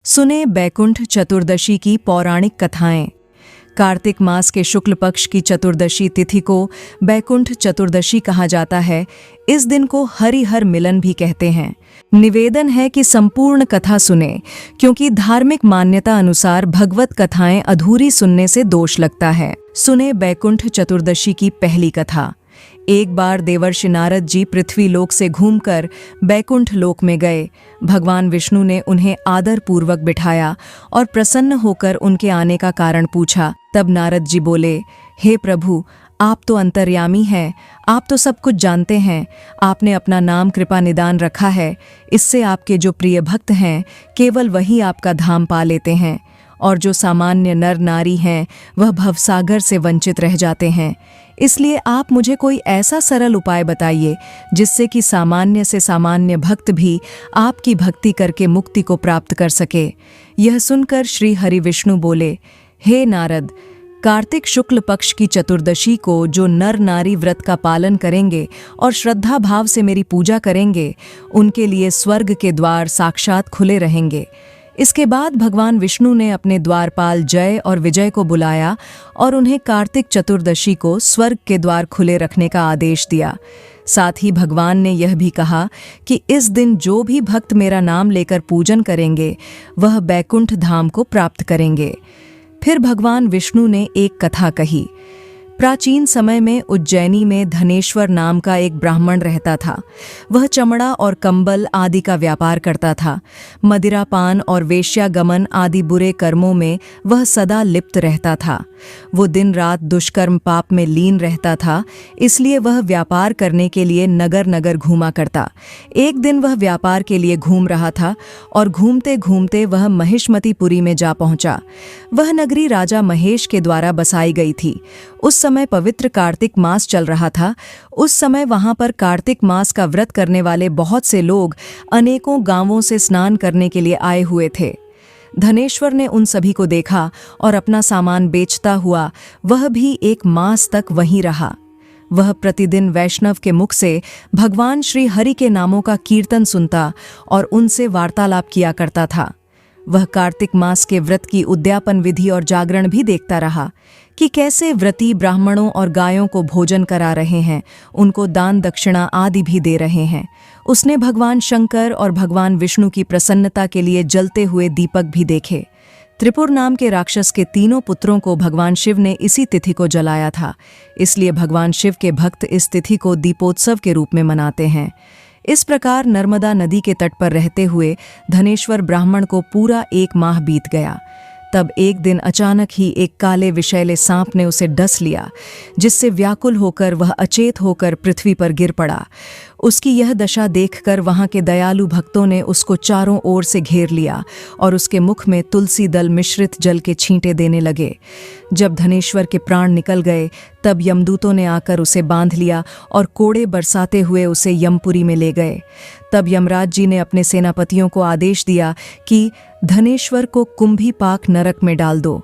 सुने बैकुंठ चतुर्दशी की पौराणिक कथाएं। कार्तिक मास के शुक्ल पक्ष की चतुर्दशी तिथि को बैकुंठ चतुर्दशी कहा जाता है। इस दिन को हरिहर मिलन भी कहते हैं। निवेदन है कि संपूर्ण कथा सुने, क्योंकि धार्मिक मान्यता अनुसार भगवत कथाएं अधूरी सुनने से दोष लगता है। सुने बैकुंठ चतुर्दशी की पहली कथा। एक बार देवर्षि नारद जी पृथ्वी लोक से घूमकर बैकुंठ लोक में गए। भगवान विष्णु ने उन्हें आदर पूर्वक बिठाया और प्रसन्न होकर उनके आने का कारण पूछा। तब नारद जी बोले, हे प्रभु, आप तो अंतर्यामी हैं, आप तो सब कुछ जानते हैं। आपने अपना नाम कृपा निदान रखा है, इससे आपके जो प्रिय भक्त हैं केवल वही आपका धाम पा लेते हैं, और जो सामान्य नर नारी हैं वह भवसागर से वंचित रह जाते हैं। इसलिए आप मुझे कोई ऐसा सरल उपाय बताइए जिससे कि सामान्य से सामान्य भक्त भी आपकी भक्ति करके मुक्ति को प्राप्त कर सके। यह सुनकर श्री हरि विष्णु बोले, हे नारद, कार्तिक शुक्ल पक्ष की चतुर्दशी को जो नर नारी व्रत का पालन करेंगे और श्रद्धा भाव से मेरी पूजा करेंगे, उनके लिए स्वर्ग के द्वार साक्षात खुले रहेंगे। इसके बाद भगवान विष्णु ने अपने द्वारपाल जय और विजय को बुलाया और उन्हें कार्तिक चतुर्दशी को स्वर्ग के द्वार खुले रखने का आदेश दिया। साथ ही भगवान ने यह भी कहा कि इस दिन जो भी भक्त मेरा नाम लेकर पूजन करेंगे वह बैकुंठ धाम को प्राप्त करेंगे। फिर भगवान विष्णु ने एक कथा कही। प्राचीन समय में उज्जैनी में धनेश्वर नाम का एक ब्राह्मण रहता था। वह चमड़ा और कंबल आदि का व्यापार करता था। मदिरापान और वेश्यागमन आदि बुरे कर्मों में वह सदा लिप्त रहता था। वो दिन रात दुष्कर्म पाप में लीन रहता था, इसलिए वह व्यापार करने के लिए नगर नगर घूमा करता। एक दिन वह व्यापार के लिए घूम रहा था और घूमते घूमते वह महिष्मतीपुरी में जा पहुंचा। वह नगरी राजा महेश के द्वारा बसाई गई थी। उस समय पवित्र कार्तिक मास चल रहा था। उस समय वहां पर कार्तिक मास का व्रत करने वाले बहुत से लोग अनेकों गांवों से स्नान करने के लिए आए हुए थे। धनेश्वर ने उन सभी को देखा और अपना सामान बेचता हुआ वह भी एक मास तक वहीं रहा। वह प्रतिदिन वैष्णव के मुख से भगवान श्री हरि के नामों का कीर्तन सुनता और उनसे वार्तालाप किया करता था। वह कार्तिक मास के व्रत की उद्यापन विधि और जागरण भी देखता रहा कि कैसे व्रती ब्राह्मणों और गायों को भोजन करा रहे हैं, उनको दान दक्षिणा आदि भी दे रहे हैं। उसने भगवान शंकर और भगवान विष्णु की प्रसन्नता के लिए जलते हुए दीपक भी देखे। त्रिपुर नाम के राक्षस के तीनों पुत्रों को भगवान शिव ने इसी तिथि को जलाया था, इसलिए भगवान शिव के भक्त इस तिथि को दीपोत्सव के रूप में मनाते हैं। इस प्रकार नर्मदा नदी के तट पर रहते हुए धनेश्वर ब्राह्मण को पूरा 1 माह बीत गया। तब एक दिन अचानक ही एक काले विषैले सांप ने उसे डस लिया, जिससे व्याकुल होकर वह अचेत होकर पृथ्वी पर गिर पड़ा। उसकी यह दशा देखकर वहां के दयालु भक्तों ने उसको चारों ओर से घेर लिया और उसके मुख में तुलसी दल मिश्रित जल के छींटे देने लगे। जब धनेश्वर के प्राण निकल गए तब यमदूतों ने आकर उसे बांध लिया और कोड़े बरसाते हुए उसे यमपुरी में ले गए। तब यमराज जी ने अपने सेनापतियों को आदेश दिया कि धनेश्वर को कुंभीपाक नरक में डाल दो।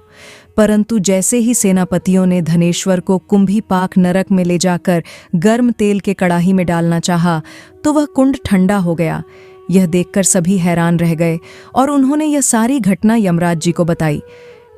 परंतु जैसे ही सेनापतियों ने धनेश्वर को कुंभीपाक नरक में ले जाकर गर्म तेल के कड़ाही में डालना चाहा तो वह कुंड ठंडा हो गया। यह देखकर सभी हैरान रह गए और उन्होंने यह सारी घटना यमराज जी को बताई।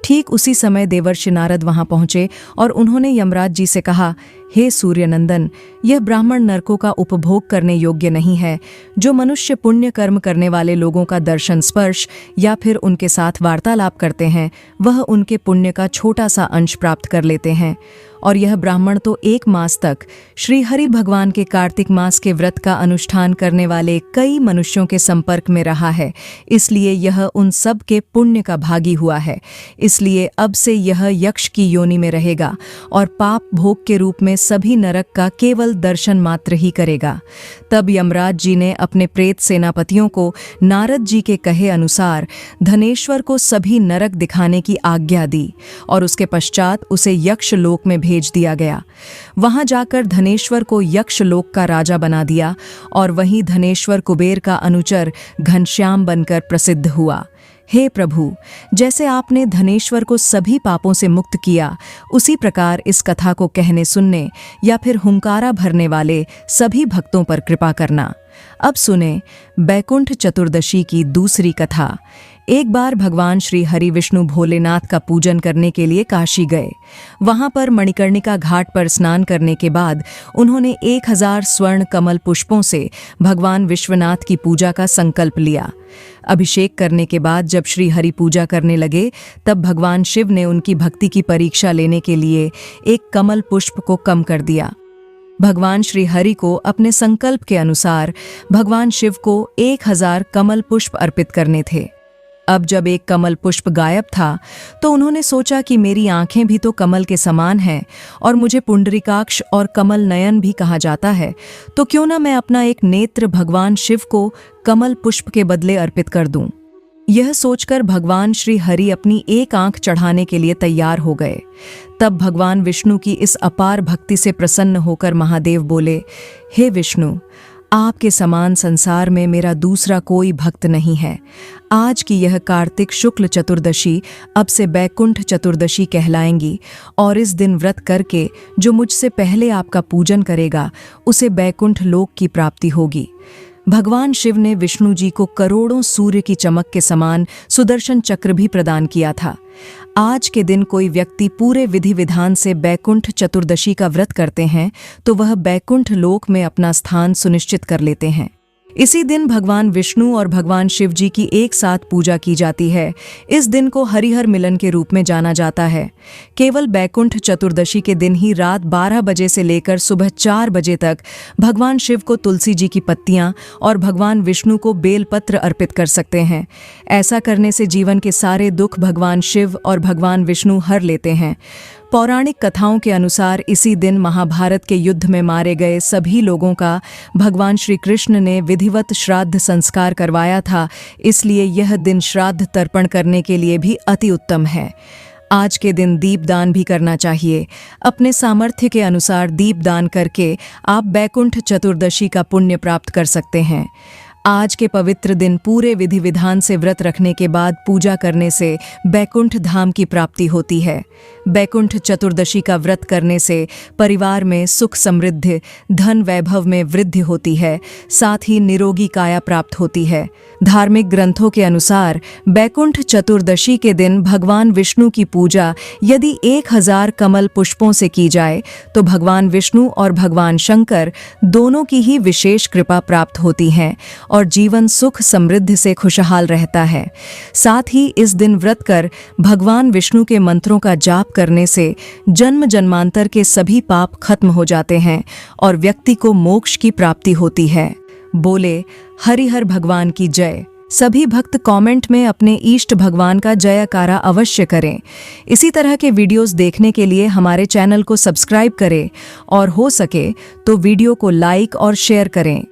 ठीक उसी समय देवर्षि नारद वहां पहुंचे और उन्होंने यमराज जी से कहा, हे सूर्यनंदन, यह ब्राह्मण नरकों का उपभोग करने योग्य नहीं है। जो मनुष्य पुण्य कर्म करने वाले लोगों का दर्शन स्पर्श या फिर उनके साथ वार्तालाप करते हैं वह उनके पुण्य का छोटा सा अंश प्राप्त कर लेते हैं। और यह ब्राह्मण तो 1 मास तक श्री हरि भगवान के कार्तिक मास के व्रत का अनुष्ठान करने वाले कई मनुष्यों के संपर्क में रहा है, इसलिए यह उन सब के पुण्य का भागी हुआ है। इसलिए अब से यह यक्ष की योनि में रहेगा और पाप भोग के रूप में सभी नरक का केवल दर्शन मात्र ही करेगा। तब यमराज जी ने अपने प्रेत सेनापतियों को नारद जी के कहे अनुसार धनेश्वर को सभी नरक दिखाने की आज्ञा दी और उसके पश्चात उसे यक्ष लोक में भेज दिया गया। वहां जाकर धनेश्वर को यक्ष लोक का राजा बना दिया और वहीं धनेश्वर कुबेर का अनुचर घनश्याम बनकर प्रसिद्ध हुआ। हे प्रभु, जैसे आपने धनेश्वर को सभी पापों से मुक्त किया, उसी प्रकार इस कथा को कहने सुनने या फिर हुंकारा भरने वाले सभी भक्तों पर कृपा करना। अब सुने बैकुंठ चतुर्दशी की दूसरी कथा। एक बार भगवान श्री हरि विष्णु भोलेनाथ का पूजन करने के लिए काशी गए। वहां पर मणिकर्णिका घाट पर स्नान करने के बाद उन्होंने 1000 स्वर्ण कमल पुष्पों से भगवान विश्वनाथ की पूजा का संकल्प लिया। अभिषेक करने के बाद जब श्री हरि पूजा करने लगे तब भगवान शिव ने उनकी भक्ति की परीक्षा लेने के लिए एक कमल पुष्प को कम कर दिया। भगवान श्री हरि को अपने संकल्प के अनुसार भगवान शिव को 1000 कमल पुष्प अर्पित करने थे। अब जब एक कमल पुष्प गायब था तो उन्होंने सोचा कि मेरी आंखें भी तो कमल के समान हैं और मुझे पुंडरीकाक्ष और कमल नयन भी कहा जाता है, तो क्यों ना मैं अपना एक नेत्र भगवान शिव को कमल पुष्प के बदले अर्पित कर दूं। यह सोचकर भगवान श्री हरि अपनी एक आंख चढ़ाने के लिए तैयार हो गए। तब भगवान विष्णु की इस अपार भक्ति से प्रसन्न होकर महादेव बोले, हे विष्णु, आपके समान संसार में मेरा दूसरा कोई भक्त नहीं है। आज की यह कार्तिक शुक्ल चतुर्दशी अब से बैकुंठ चतुर्दशी कहलाएंगी और इस दिन व्रत करके जो मुझसे पहले आपका पूजन करेगा उसे बैकुंठ लोक की प्राप्ति होगी। भगवान शिव ने विष्णु जी को करोड़ों सूर्य की चमक के समान सुदर्शन चक्र भी प्रदान किया था। आज के दिन कोई व्यक्ति पूरे विधि विधान से बैकुंठ चतुर्दशी का व्रत करते हैं तो वह बैकुंठ लोक में अपना स्थान सुनिश्चित कर लेते हैं। इसी दिन भगवान विष्णु और भगवान शिव जी की एक साथ पूजा की जाती है। इस दिन को हरिहर मिलन के रूप में जाना जाता है। केवल बैकुंठ चतुर्दशी के दिन ही रात 12 बजे से लेकर सुबह 4 बजे तक भगवान शिव को तुलसी जी की पत्तियां और भगवान विष्णु को बेलपत्र अर्पित कर सकते हैं। ऐसा करने से जीवन के सारे दुख भगवान शिव और भगवान विष्णु हर लेते हैं। पौराणिक कथाओं के अनुसार इसी दिन महाभारत के युद्ध में मारे गए सभी लोगों का भगवान श्री कृष्ण ने विधिवत श्राद्ध संस्कार करवाया था, इसलिए यह दिन श्राद्ध तर्पण करने के लिए भी अति उत्तम है। आज के दिन दीपदान भी करना चाहिए। अपने सामर्थ्य के अनुसार दीपदान करके आप बैकुंठ चतुर्दशी का पुण्य प्राप्त कर सकते हैं। आज के पवित्र दिन पूरे विधि विधान से व्रत रखने के बाद पूजा करने से बैकुंठ धाम की प्राप्ति होती है। बैकुंठ चतुर्दशी का व्रत करने से परिवार में सुख समृद्धि, धन वैभव में वृद्धि होती है, साथ ही निरोगी काया प्राप्त होती है। धार्मिक ग्रंथों के अनुसार बैकुंठ चतुर्दशी के दिन भगवान विष्णु की पूजा यदि 1000 कमल पुष्पों से की जाए तो भगवान विष्णु और भगवान शंकर दोनों की ही विशेष कृपा प्राप्त होती है और जीवन सुख समृद्धि से खुशहाल रहता है। साथ ही इस दिन व्रत कर भगवान विष्णु के मंत्रों का जाप करने से जन्म जन्मांतर के सभी पाप खत्म हो जाते हैं और व्यक्ति को मोक्ष की प्राप्ति होती है। बोले हरिहर भगवान की जय। सभी भक्त कमेंट में अपने इष्ट भगवान का जयकारा अवश्य करें। इसी तरह के वीडियोस देखने के लिए हमारे चैनल को सब्सक्राइब करें और हो सके तो वीडियो को लाइक और शेयर करें।